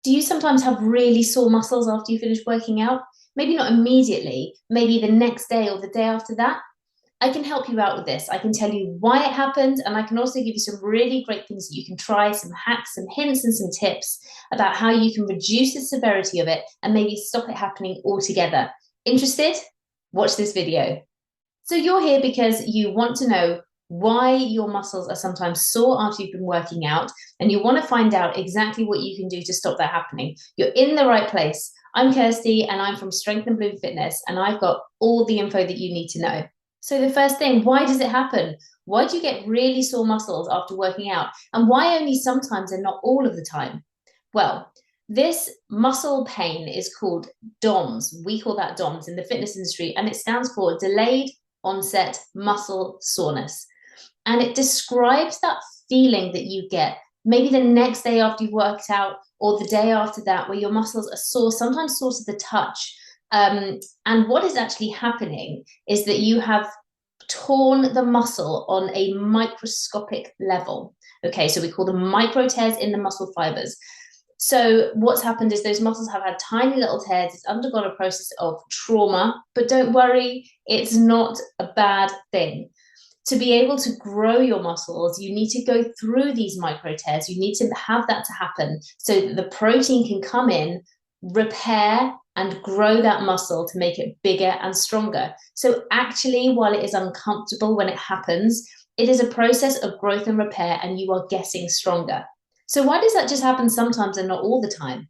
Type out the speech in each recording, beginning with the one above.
Do you sometimes have really sore muscles after you finish working out? Maybe not immediately, maybe the next day or the day after that. I can help you out with this. I can tell you why it happened, and I can also give you some really great things that you can try, some hacks, some hints, and some tips about how you can reduce the severity of it and maybe stop it happening altogether. Interested? Watch this video. So you're here because you want to know why your muscles are sometimes sore after you've been working out, and you want to find out exactly what you can do to stop that happening. You're in the right place. I'm Kirsty, and I'm from Strength and Bloom Fitness, and I've got all the info that you need to know. So the first thing, why does it happen? Why do you get really sore muscles after working out? And why only sometimes and not all of the time? Well, this muscle pain is called DOMS. We call that DOMS in the fitness industry, and it stands for delayed onset muscle soreness. And it describes that feeling that you get maybe the next day after you've worked out or the day after that, where your muscles are sore, sometimes sore to the touch. And what is actually happening is that you have torn the muscle on a microscopic level. Okay, so we call them micro tears in the muscle fibers. So what's happened is those muscles have had tiny little tears. It's undergone a process of trauma, but don't worry, it's not a bad thing. To be able to grow your muscles, you need to go through these micro tears. You need to have that to happen so that the protein can come in, repair, and grow that muscle to make it bigger and stronger. So actually, while it is uncomfortable when it happens, it is a process of growth and repair, and you are getting stronger. So why does that just happen sometimes and not all the time?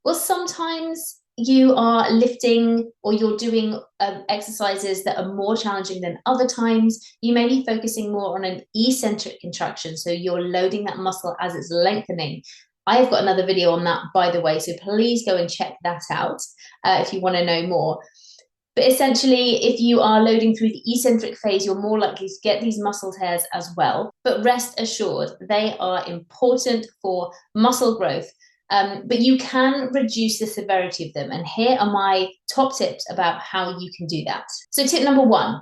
Well, sometimes you are lifting or you're doing exercises that are more challenging than other times. You may be focusing more on an eccentric contraction. So you're loading that muscle as it's lengthening. I've got another video on that, by the way, so please go and check that out if you want to know more. But essentially, if you are loading through the eccentric phase, you're more likely to get these muscle tears as well. But rest assured, they are important for muscle growth. But you can reduce the severity of them. And here are my top tips about how you can do that. So tip number one,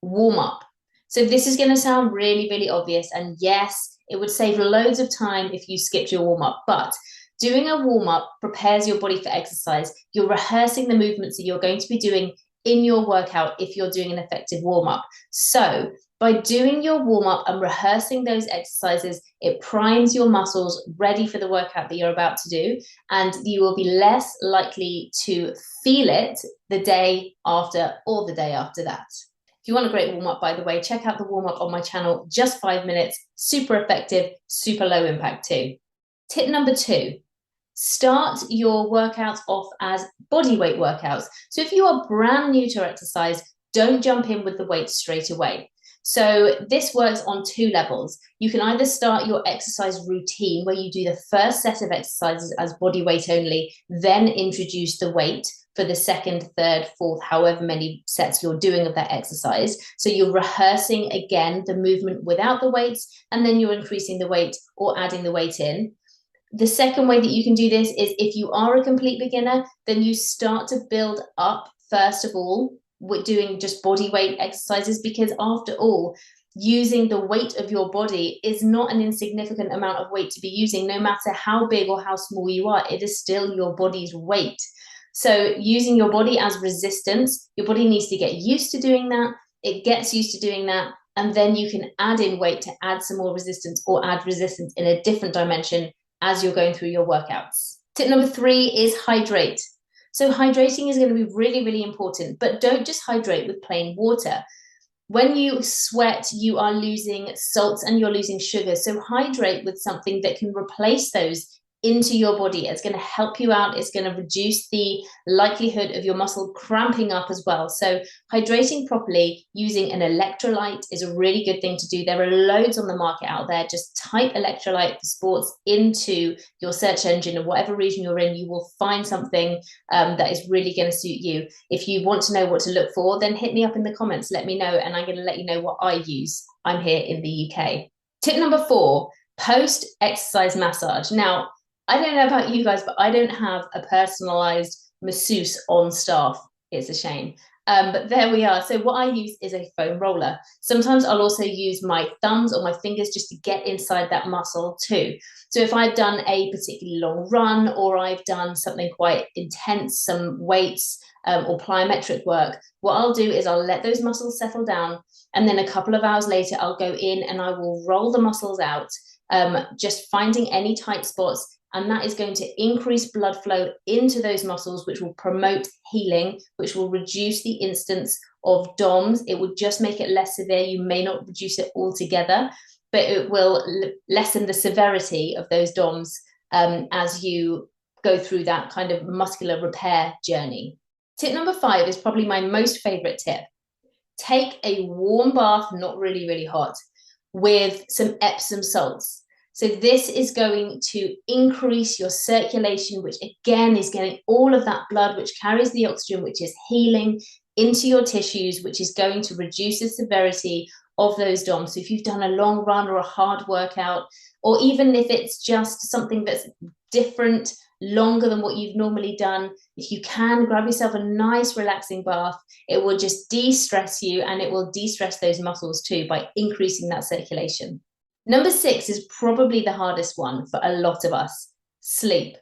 warm up. So this is going to sound really, really obvious. And yes, it would save loads of time if you skipped your warm up, but doing a warm up prepares your body for exercise. You're rehearsing the movements that you're going to be doing in your workout if you're doing an effective warm up. So by doing your warm up and rehearsing those exercises, it primes your muscles ready for the workout that you're about to do, and you will be less likely to feel it the day after or the day after that. If you want a great warm up, by the way, check out the warm up on my channel, just 5 minutes, super effective, super low impact too. Tip number two, start your workouts off as body weight workouts. So if you are brand new to exercise, don't jump in with the weights straight away. So this works on two levels. You can either start your exercise routine where you do the first set of exercises as body weight only, then introduce the weight for the second, third, fourth, however many sets you're doing of that exercise. So you're rehearsing again the movement without the weights, and then you're increasing the weight or adding the weight in. The second way that you can do this is if you are a complete beginner, then you start to build up first of all with doing just body weight exercises, because after all, using the weight of your body is not an insignificant amount of weight to be using. No matter how big or how small you are, it is still your body's weight. So using your body as resistance, your body needs to get used to doing that. It gets used to doing that. And then you can add in weight to add some more resistance or add resistance in a different dimension as you're going through your workouts. Tip number three is hydrate. So hydrating is going to be really, really important, but don't just hydrate with plain water. When you sweat, you are losing salts and you're losing sugar. So hydrate with something that can replace those into your body. It's going to help you out. It's going to reduce the likelihood of your muscle cramping up as well. So hydrating properly using an electrolyte is a really good thing to do. There are loads on the market out there. Just type electrolyte for sports into your search engine, and whatever region you're in, you will find something that is really going to suit you. If you want to know what to look for, then hit me up in the comments, let me know, and I'm going to let you know what I use. I'm here in the UK. Tip number four, post-exercise massage. Now, I don't know about you guys, but I don't have a personalized masseuse on staff. It's a shame. But there we are. So what I use is a foam roller. Sometimes I'll also use my thumbs or my fingers just to get inside that muscle too. So if I've done a particularly long run, or I've done something quite intense, some weights or plyometric work, what I'll do is I'll let those muscles settle down. And then a couple of hours later, I'll go in and I will roll the muscles out, just finding any tight spots. And that is going to increase blood flow into those muscles, which will promote healing, which will reduce the instance of DOMS. It will just make it less severe. You may not reduce it altogether, but it will lessen the severity of those DOMS as you go through that kind of muscular repair journey. Tip number 5 is probably my most favorite tip. Take a warm bath, not really, really hot, with some Epsom salts. So this is going to increase your circulation, which again is getting all of that blood, which carries the oxygen, which is healing into your tissues, which is going to reduce the severity of those DOMS. So if you've done a long run or a hard workout, or even if it's just something that's different, longer than what you've normally done, if you can grab yourself a nice relaxing bath, it will just de-stress you, and it will de-stress those muscles too by increasing that circulation. Number 6 is probably the hardest one for a lot of us: sleep.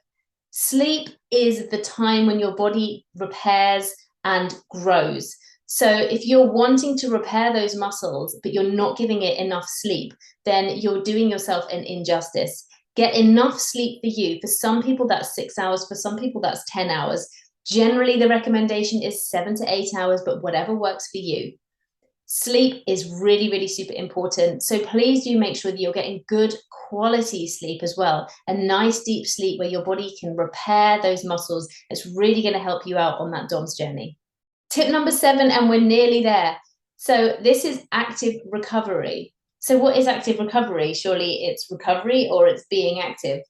Sleep is the time when your body repairs and grows. So if you're wanting to repair those muscles, but you're not giving it enough sleep, then you're doing yourself an injustice. Get enough sleep for you. For some people, that's 6 hours. For some people, that's 10 hours. Generally, the recommendation is 7 to 8 hours, but whatever works for you. Sleep is really, really super important. So please do make sure that you're getting good quality sleep as well. A nice deep sleep where your body can repair those muscles. It's really going to help you out on that DOMS journey. Tip number 7, and we're nearly there. So this is active recovery. So what is active recovery? Surely it's recovery, or it's being active.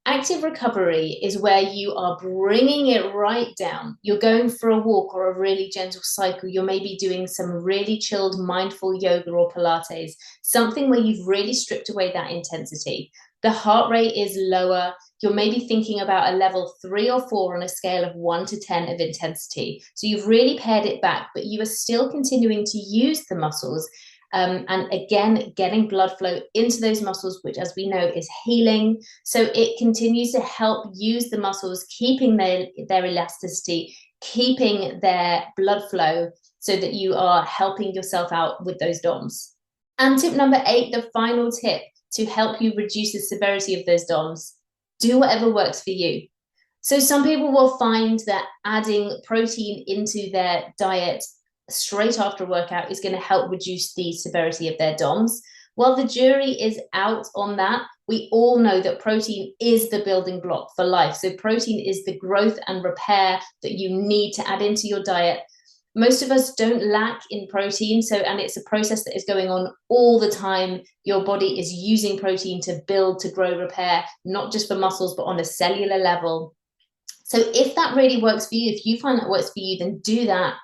Active recovery is where you are bringing it right down. You're going for a walk or a really gentle cycle. You're maybe doing some really chilled mindful yoga or Pilates, something where you've really stripped away that intensity. The heart rate is lower. You're maybe thinking about a level 3 or 4 on a scale of 1 to 10 of intensity. So you've really pared it back, but you are still continuing to use the muscles. And again, getting blood flow into those muscles, which, as we know, is healing. So it continues to help use the muscles, keeping their elasticity, keeping their blood flow, so that you are helping yourself out with those DOMS. And tip number 8, the final tip to help you reduce the severity of those DOMS: do whatever works for you. So some people will find that adding protein into their diet straight after a workout is going to help reduce the severity of their DOMS. While the jury is out on that, we all know that protein is the building block for life. So protein is the growth and repair that you need to add into your diet. Most of us don't lack in protein, and it's a process that is going on all the time. Your body is using protein to build, to grow, repair, not just for muscles, but on a cellular level. So if that really works for you, if you find that works for you, then do that.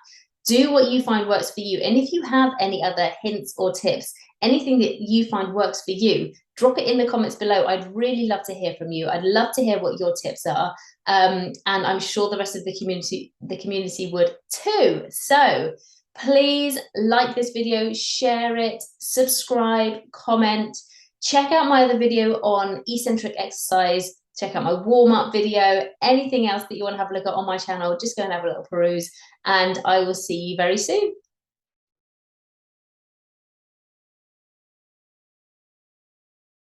Do what you find works for you. And if you have any other hints or tips, anything that you find works for you, drop it in the comments below. I'd really love to hear from you. I'd love to hear what your tips are. And I'm sure the rest of the community would too. So please like this video, share it, subscribe, comment, check out my other video on eccentric exercise. Check out my warm-up video, anything else that you want to have a look at on my channel, just go and have a little peruse, and I will see you very soon.